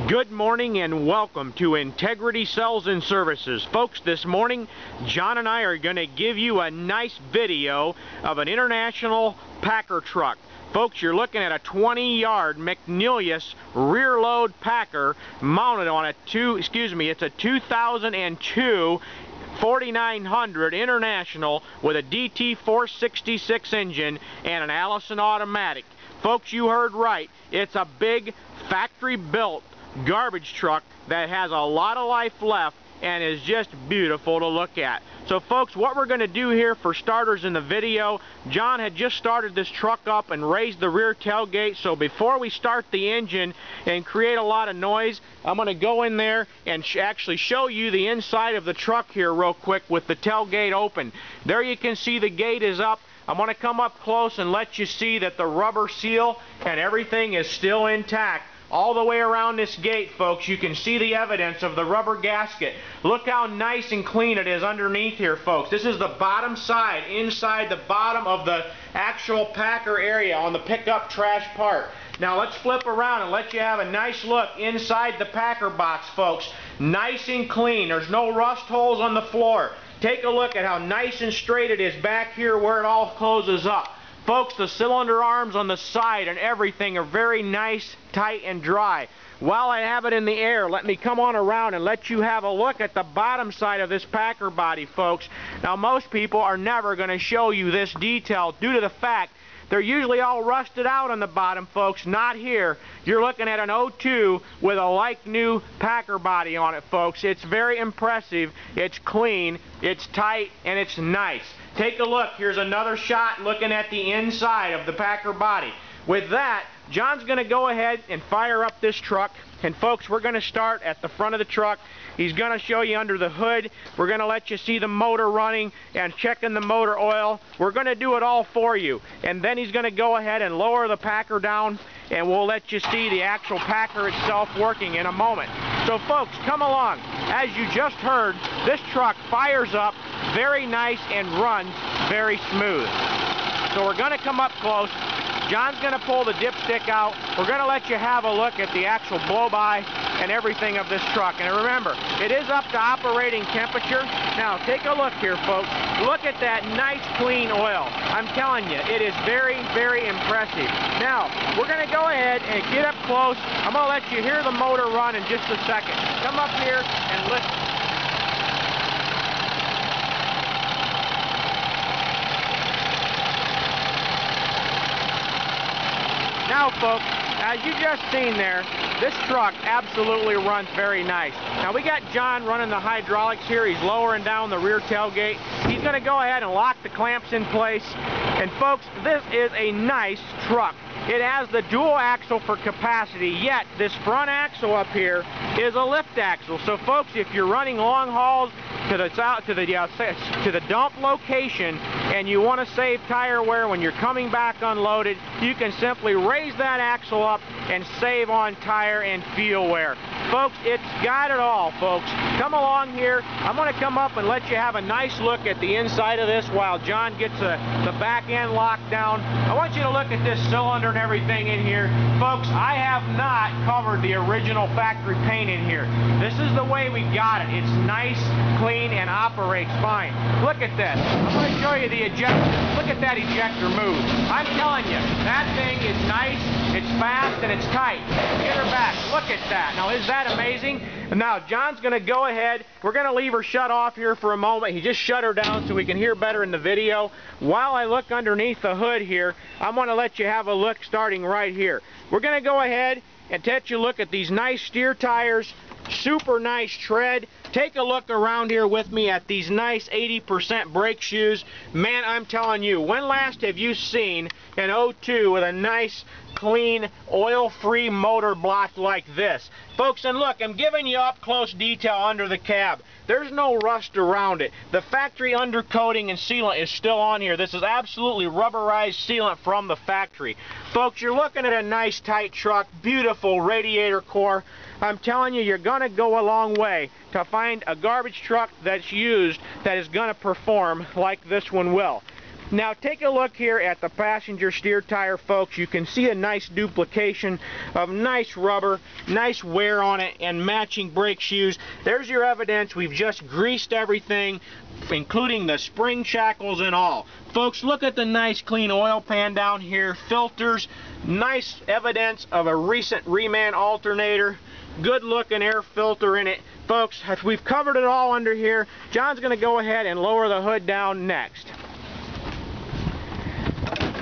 Good morning and welcome to Integrity Sales and Services. Folks, this morning John and I are going to give you a nice video of an international packer truck. Folks, you're looking at a 20-yard MCNEILUS rear load packer mounted on a it's a 2002 4900 International with a DT466 engine and an Allison automatic. Folks, you heard right. It's a big factory-built garbage truck that has a lot of life left and is just beautiful to look at. So folks, what we're going to do here for starters in the video, John had just started this truck up and raised the rear tailgate, so before we start the engine and create a lot of noise, I'm going to go in there and actually show you the inside of the truck here real quick with the tailgate open. There you can see the gate is up. I'm going to come up close and let you see that the rubber seal and everything is still intact. All the way around this gate, folks, you can see the evidence of the rubber gasket. Look how nice and clean it is underneath here, folks. This is the bottom side, inside the bottom of the actual packer area on the pickup trash part. Now let's flip around and let you have a nice look inside the packer box, folks. Nice and clean. There's no rust holes on the floor. Take a look at how nice and straight it is back here where it all closes up. Folks, the cylinder arms on the side and everything are very nice, tight, and dry. While I have it in the air, let me come on around and let you have a look at the bottom side of this packer body, folks. Now, most people are never going to show you this detail due to the fact they're usually all rusted out on the bottom, folks. Not here. You're looking at an 02 with a like-new packer body on it, folks. It's very impressive. It's clean, it's tight, and it's nice. Take a look. Here's another shot looking at the inside of the packer body. With that, John's going to go ahead and fire up this truck. And folks, we're going to start at the front of the truck. He's going to show you under the hood. We're going to let you see the motor running and checking the motor oil. We're going to do it all for you. And then he's going to go ahead and lower the packer down, and we'll let you see the actual packer itself working in a moment. So folks, come along. As you just heard, this truck fires up very nice and runs very smooth. So we're going to come up close. John's going to pull the dipstick out. We're going to let you have a look at the actual blow-by and everything of this truck. And remember, it is up to operating temperature. Now, take a look here, folks. Look at that nice, clean oil. I'm telling you, it is very, very impressive. Now, we're going to go ahead and get up close. I'm going to let you hear the motor run in just a second. Come up here and listen. Now, folks, as you just seen there, this truck absolutely runs very nice. Now, we got John running the hydraulics here. He's lowering down the rear tailgate. He's going to go ahead and lock the clamps in place. And, folks, this is a nice truck. It has the dual axle for capacity, yet this front axle up here is a lift axle. So, folks, if you're running long hauls to the dump location and you want to save tire wear when you're coming back unloaded, you can simply raise that axle up and save on tire and fuel wear. Folks, it's got it all, folks. Come along here. I'm going to come up and let you have a nice look at the inside of this while John gets the back end locked down. I want you to look at this cylinder and everything in here. Folks, I have not covered the original factory paint in here. This is the way we got it. It's nice, clean, and operates fine. Look at this. I'm going to show you the ejector. Look at that ejector move. I'm telling you, that thing is nice, it's fast, and it's tight. Get her back. Look at that. Now, is that amazing? And now, John's going to go ahead. We're going to leave her shut off here for a moment. He just shut her down so we can hear better in the video. While I look underneath the hood here, I'm going to let you have a look starting right here. We're going to go ahead and take you a look at these nice steer tires. Super nice tread. Take a look around here with me at these nice 80% brake shoes. Man, I'm telling you, when last have you seen an 02 with a nice, clean, oil-free motor block like this? Folks, and look, I'm giving you up-close detail under the cab. There's no rust around it. The factory undercoating and sealant is still on here. This is absolutely rubberized sealant from the factory. Folks, you're looking at a nice, tight truck, beautiful radiator core. I'm telling you, you're going to go a long way to find a garbage truck that's used that is going to perform like this one will. Now take a look here at the passenger steer tire, folks. You can see a nice duplication of nice rubber, nice wear on it, and matching brake shoes. There's your evidence. We've just greased everything, including the spring shackles and all. Folks, look at the nice clean oil pan down here, filters, nice evidence of a recent reman alternator, good looking air filter in it. Folks, we've covered it all under here. John's going to go ahead and lower the hood down next.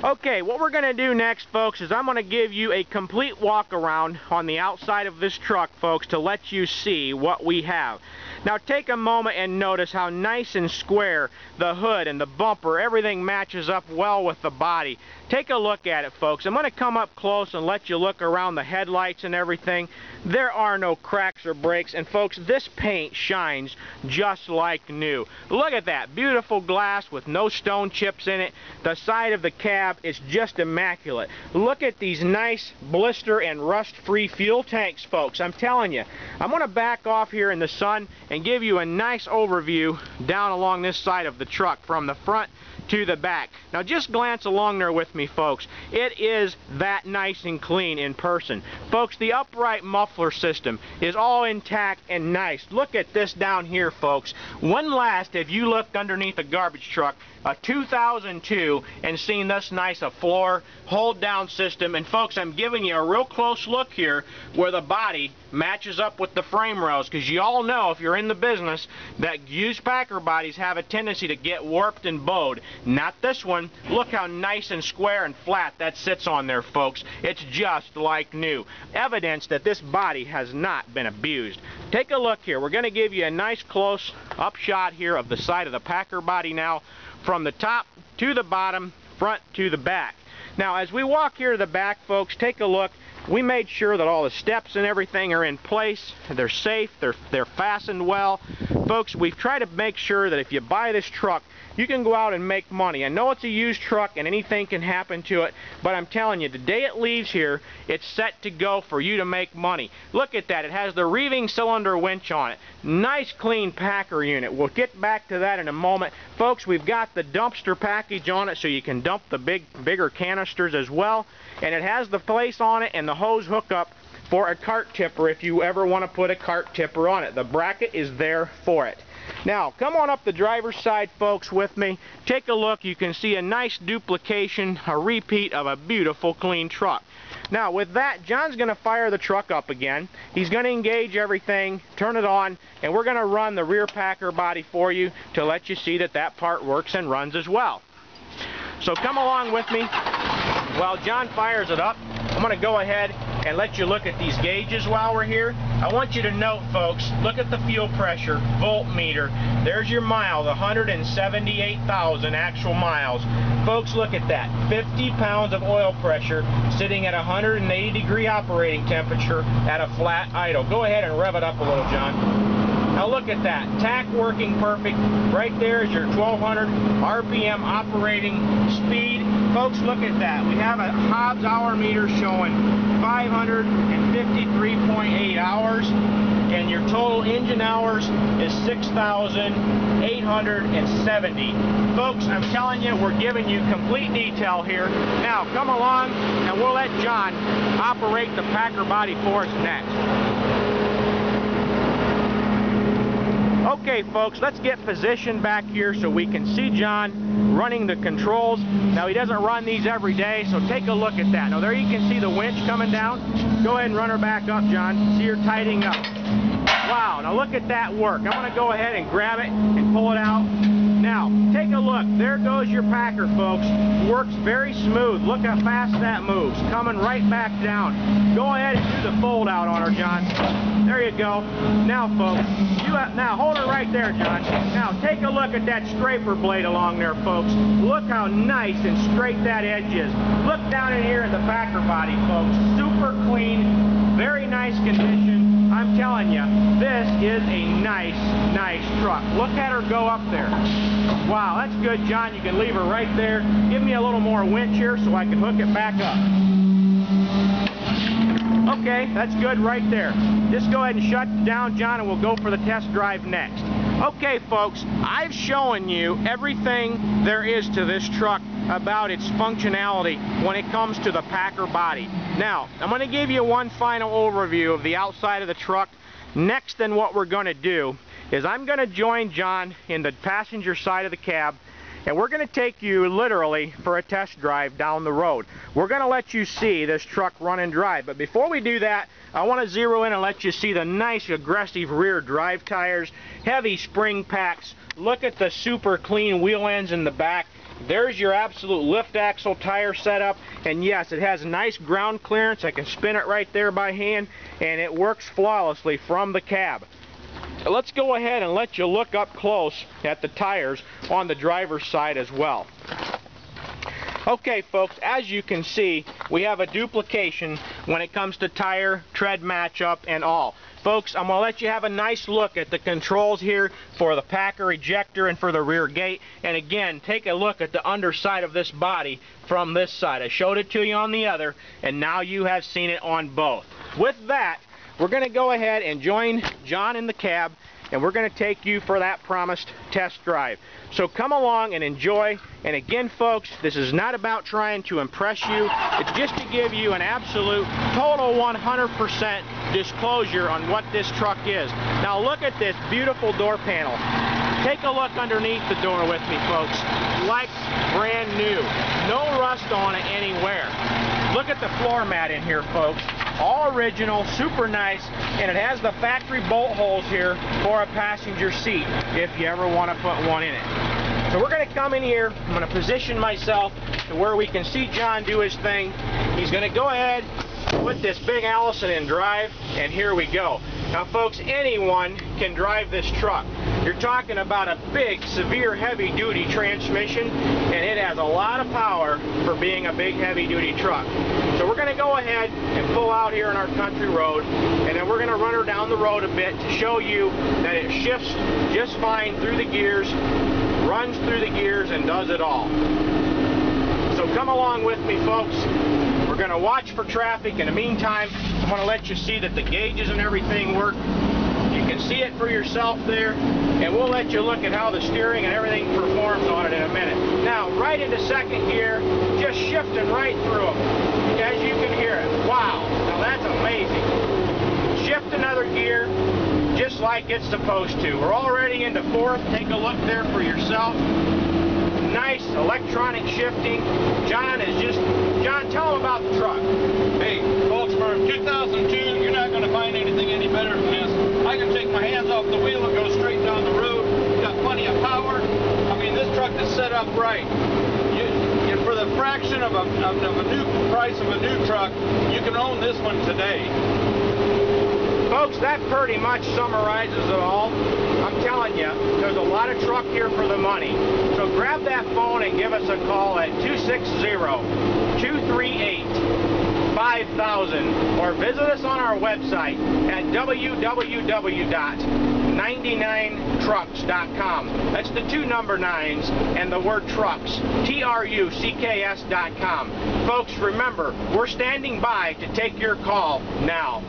Okay, what we're going to do next, folks, is I'm going to give you a complete walk around on the outside of this truck, folks, to let you see what we have. Now take a moment and notice how nice and square the hood and the bumper, everything matches up well with the body. Take a look at it, folks. I'm going to come up close and let you look around the headlights and everything. There are no cracks or breaks, and folks, this paint shines just like new. Look at that, beautiful glass with no stone chips in it. The side of the cab is just immaculate. Look at these nice blister and rust-free fuel tanks, folks. I'm telling you, I'm going to back off here in the sun and give you a nice overview down along this side of the truck from the front to the back. Now just glance along there with me, folks. It is that nice and clean in person. Folks, the upright muffler system is all intact and nice. Look at this down here, folks. When last have you looked underneath a garbage truck, a 2002, and seen this nice a floor hold down system? And folks, I'm giving you a real close look here where the body matches up with the frame rails, because you all know, if you're in the business, that used Packer bodies have a tendency to get warped and bowed. Not this one. Look how nice and square and flat that sits on there, folks. It's just like new. Evidence that this body has not been abused. Take a look here. We're going to give you a nice close up shot here of the side of the Packer body now, from the top to the bottom, front to the back. Now as we walk here to the back, folks, take a look. We made sure that all the steps and everything are in place. They're safe, they're fastened well. Folks, we've tried to make sure that if you buy this truck, you can go out and make money. I know it's a used truck and anything can happen to it, but I'm telling you, the day it leaves here, it's set to go for you to make money. Look at that. It has the reeving cylinder winch on it. Nice clean Packer unit. We'll get back to that in a moment. Folks, we've got the dumpster package on it so you can dump the bigger canisters as well. And it has the place on it and the hose hookup for a cart tipper if you ever want to put a cart tipper on it. The bracket is there for it. Now, come on up the driver's side, folks, with me. Take a look. You can see a nice duplication, a repeat of a beautiful, clean truck. Now, with that, John's going to fire the truck up again. He's going to engage everything, turn it on, and we're going to run the rear Packer body for you to let you see that that part works and runs as well. So come along with me. While John fires it up, I'm going to go ahead and let you look at these gauges while we're here. I want you to note, folks, look at the fuel pressure voltmeter. There's your miles, 178,000 actual miles. Folks, look at that. 50 pounds of oil pressure sitting at 180-degree operating temperature at a flat idle. Go ahead and rev it up a little, John. Now look at that. Tack working perfect. Right there is your 1200 RPM operating speed. Folks, look at that. We have a Hobbs hour meter showing 553.8 hours, and your total engine hours is 6,870. Folks, I'm telling you, we're giving you complete detail here. Now, come along, and we'll let John operate the Packer body for us next. Okay, folks, let's get positioned back here so we can see John running the controls. Now, he doesn't run these every day, so take a look at that. Now, there you can see the winch coming down. Go ahead and run her back up, John. See her tightening up. Wow, now look at that work. I'm going to go ahead and grab it and pull it out. Now, take a look. There goes your Packer, folks. Works very smooth. Look how fast that moves. Coming right back down. Go ahead and do the fold out on her, John. There you go. Now, folks, now hold her right there, John. Now, take a look at that scraper blade along there, folks. Look how nice and straight that edge is. Look down in here at the Packer body, folks. Super clean, very nice condition. I'm telling you, this is a nice, nice truck. Look at her go up there. Wow, that's good, John. You can leave her right there. Give me a little more winch here so I can hook it back up. Okay, that's good right there. Just go ahead and shut down, John, and we'll go for the test drive next. Okay folks, I've shown you everything there is to this truck about its functionality when it comes to the Packer body. Now, I'm going to give you one final overview of the outside of the truck. Next, then what we're going to do is I'm going to join John in the passenger side of the cab, and we're going to take you literally for a test drive down the road. We're going to let you see this truck run and drive, but before we do that, I want to zero in and let you see the nice aggressive rear drive tires, heavy spring packs. Look at the super clean wheel ends in the back. There's your absolute lift axle tire setup, and yes, it has nice ground clearance. I can spin it right there by hand, and it works flawlessly from the cab. Let's go ahead and let you look up close at the tires on the driver's side as well. Okay folks, as you can see, we have a duplication when it comes to tire, tread matchup, and all. Folks, I'm going to let you have a nice look at the controls here for the Packer ejector and for the rear gate. And again, take a look at the underside of this body from this side. I showed it to you on the other, and now you have seen it on both. With that, we're going to go ahead and join John in the cab, and we're going to take you for that promised test drive. So come along and enjoy. And again folks, this is not about trying to impress you. It's just to give you an absolute total 100% disclosure on what this truck is. Now look at this beautiful door panel. Take a look underneath the door with me folks. Like brand new. No rust on it anywhere. Look at the floor mat in here folks. All original, super nice, and it has the factory bolt holes here for a passenger seat if you ever want to put one in it. So we're going to come in here. I'm going to position myself to where we can see John do his thing. He's going to go ahead, put this big Allison in drive, and here we go. Now folks, anyone can drive this truck. You're talking about a big, severe, heavy-duty transmission, and it has a lot of power for being a big, heavy-duty truck. So we're going to go ahead and pull out here on our country road, and then we're going to run her down the road a bit to show you that it shifts just fine through the gears, runs through the gears, and does it all. So come along with me, folks. We're going to watch for traffic. In the meantime, I'm going to let you see that the gauges and everything work. You can see it for yourself there, and we'll let you look at how the steering and everything performs on it in a minute. Now, right into second gear, just shifting right through them. As you can hear it. Wow, now that's amazing. Shift another gear, just like it's supposed to. We're already into fourth. Take a look there for yourself. Nice electronic shifting. John, tell them about the truck. Hey, folks, for 2002, you're not going to find anything any better than this. I can take my hands off the wheel and go straight down the road. It's got plenty of power. I mean, this truck is set up right. For the fraction of a new price of a new truck, you can own this one today. Folks, that pretty much summarizes it all. I'm telling you, there's a lot of truck here for the money. So grab that phone and give us a call at 260-238-5000 or visit us on our website at www.99trucks.com. That's the 2 number 9s and the word trucks, trucks.com. Folks, remember, we're standing by to take your call now.